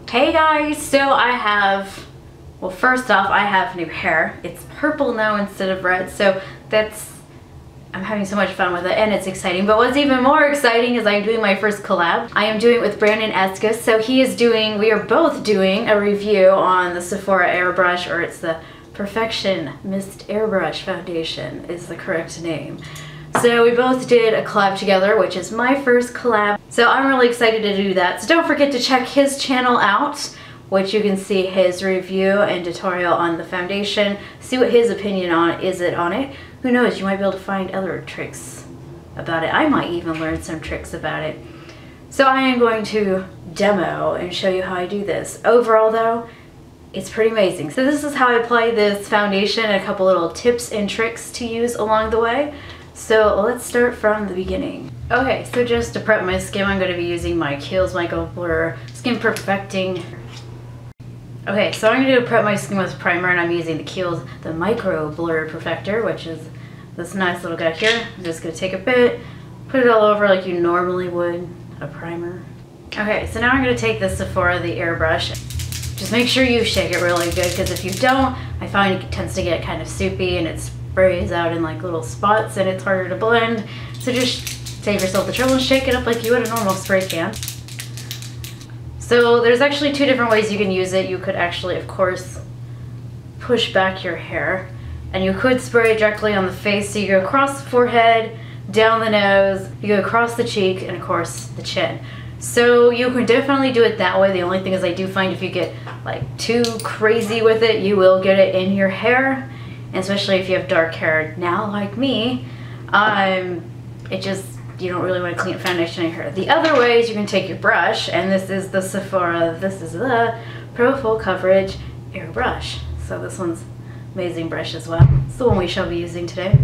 Hey guys, so I have, well, first off, I have new hair. It's purple now instead of red, so I'm having so much fun with it and it's exciting. But what's even more exciting is I'm doing my first collab. I am doing it with Brandon Escus. So we are both doing a review on the Sephora Airbrush, or it's the Perfection Mist Airbrush Foundation is the correct name. So we both did a collab together, which is my first collab. So I'm really excited to do that. So don't forget to check his channel out, which you can see his review and tutorial on the foundation. See what his opinion is on it. Who knows, you might be able to find other tricks about it. I might even learn some tricks about it. So I am going to demo and show you how I do this. Overall though, it's pretty amazing. So this is how I apply this foundation, and a couple little tips and tricks to use along the way. So let's start from the beginning. Okay, so just to prep my skin, I'm going to be using my Kiehl's Micro Blur Skin Perfecting. Okay, so I'm going to prep my skin with primer, and I'm using the Kiehl's Micro Blur Perfector, which is this nice little guy here. I'm just going to take a bit, put it all over like you normally would a primer. Okay, so now I'm going to take the Sephora, the Airbrush. Just make sure you shake it really good, because if you don't, I find it tends to get kind of soupy and it sprays out in like little spots and it's harder to blend. So just save yourself the trouble and shake it up like you would a normal spray can. So there's actually two different ways you can use it. You could actually, of course, push back your hair, and you could spray it directly on the face. So you go across the forehead, down the nose, you go across the cheek, and of course the chin. So you can definitely do it that way. The only thing is I do find if you get like too crazy with it, you will get it in your hair. And especially if you have dark hair now like me, you don't really want to clean up foundation in your hair. The other way is you can take your brush, and this is the Sephora, this is the Pro Full Coverage Airbrush. So this one's amazing brush as well. It's the one we shall be using today.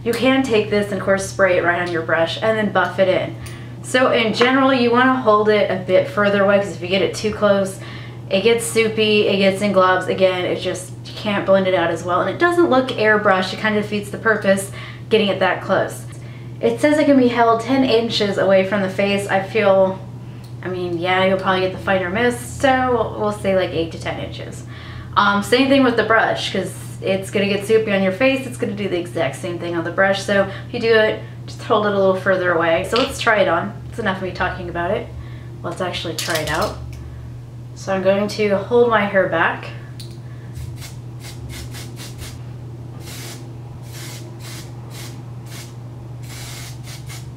You can take this and of course spray it right on your brush and then buff it in. So in general, you want to hold it a bit further away, because if you get it too close, it gets soupy, it gets in globs. Again, it just, you can't blend it out as well, and it doesn't look airbrush. It kind of defeats the purpose getting it that close. It says it can be held 10 inches away from the face. I mean, yeah, you'll probably get the finer mist, so we'll say like 8 to 10 inches. Same thing with the brush, because it's going to get soupy on your face. It's going to do the exact same thing on the brush. So if you do it, just hold it a little further away. So let's try it on. It's enough of me talking about it. Let's actually try it out. So I'm going to hold my hair back.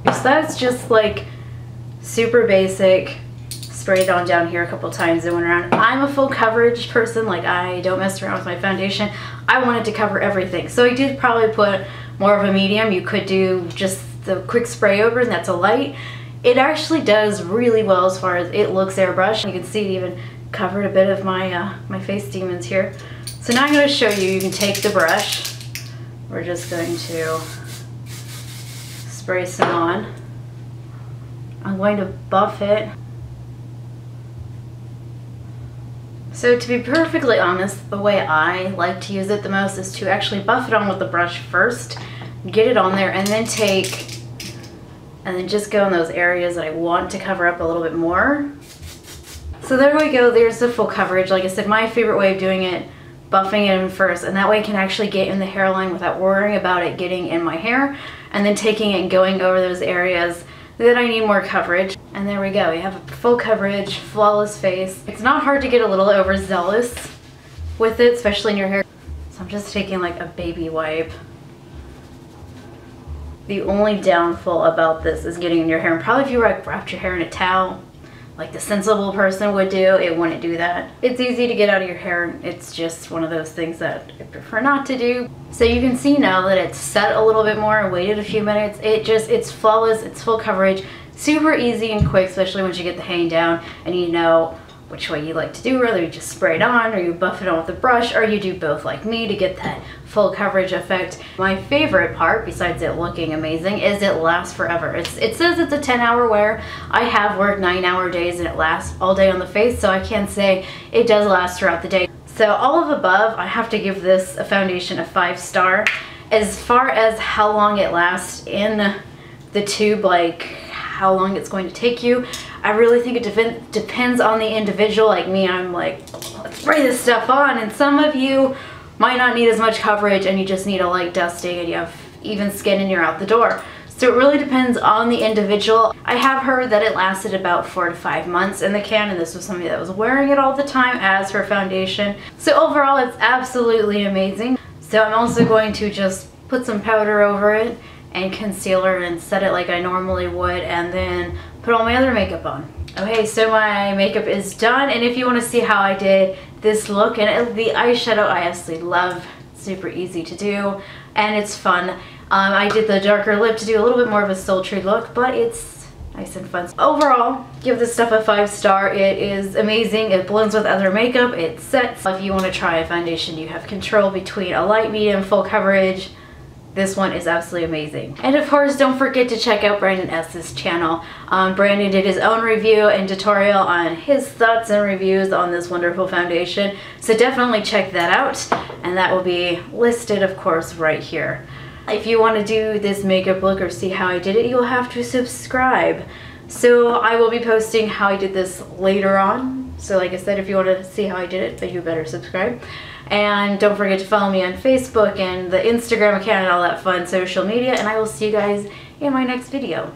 So that's just like super basic. Sprayed on down here a couple times and went around. I'm a full coverage person. Like, I don't mess around with my foundation. I wanted to cover everything. So I did probably put more of a medium. You could do just the quick spray over, and that's a light. It actually does really well as far as it looks airbrush. You can see it even covered a bit of my my face demons here. So now I'm going to show you. You can take the brush. We're just going to spray some on. I'm going to buff it. So to be perfectly honest, the way I like to use it the most is to actually buff it on with the brush first, get it on there, and then just go in those areas that I want to cover up a little bit more. So there we go, there's the full coverage. Like I said, my favorite way of doing it, buffing it in first, and that way I can actually get in the hairline without worrying about it getting in my hair, and then taking it and going over those areas that I need more coverage. And there we go, you have a full coverage, flawless face. It's not hard to get a little overzealous with it, especially in your hair. So I'm just taking like a baby wipe. The only downfall about this is getting in your hair, and probably if you wrapped your hair in a towel, like the sensible person would do, it wouldn't do that. It's easy to get out of your hair. It's just one of those things that I prefer not to do. So you can see now that it's set a little bit more and waited a few minutes. It's flawless, it's full coverage, super easy and quick, especially once you get the hang down and you know which way you like to do, whether you just spray it on or you buff it on with a brush, or you do both like me to get that full coverage effect. My favorite part, besides it looking amazing, is it lasts forever. It says it's a 10-hour wear. I have worked 9-hour days and it lasts all day on the face, so I can say it does last throughout the day. So all of above, I have to give this a foundation a 5-star. As far as how long it lasts in the tube, like how long it's going to take you, I really think it depends on the individual. Like me, I'm like, let's spray this stuff on, and some of you might not need as much coverage and you just need a light dusting and you have even skin and you're out the door. So it really depends on the individual. I have heard that it lasted about 4 to 5 months in the can, and this was somebody that was wearing it all the time as her foundation. So overall, it's absolutely amazing. So I'm also going to just put some powder over it and concealer and set it like I normally would, and then put all my other makeup on. Okay, so my makeup is done, and if you want to see how I did this look, and the eyeshadow I absolutely love, super easy to do, and it's fun. I did the darker lip to do a little bit more of a sultry look, but it's nice and fun. Overall, give this stuff a 5-star. It is amazing. It blends with other makeup. It sets. If you want to try a foundation, you have control between a light, medium, full coverage. This one is absolutely amazing. And of course, don't forget to check out Brandon S.'s channel. Brandon did his own review and tutorial on his thoughts and reviews on this wonderful foundation. So definitely check that out. And that will be listed, of course, right here. If you want to do this makeup look or see how I did it, you'll have to subscribe. So I will be posting how I did this later on. So like I said, if you want to see how I did it, then you better subscribe. And don't forget to follow me on Facebook and the Instagram account and all that fun social media. And I will see you guys in my next video.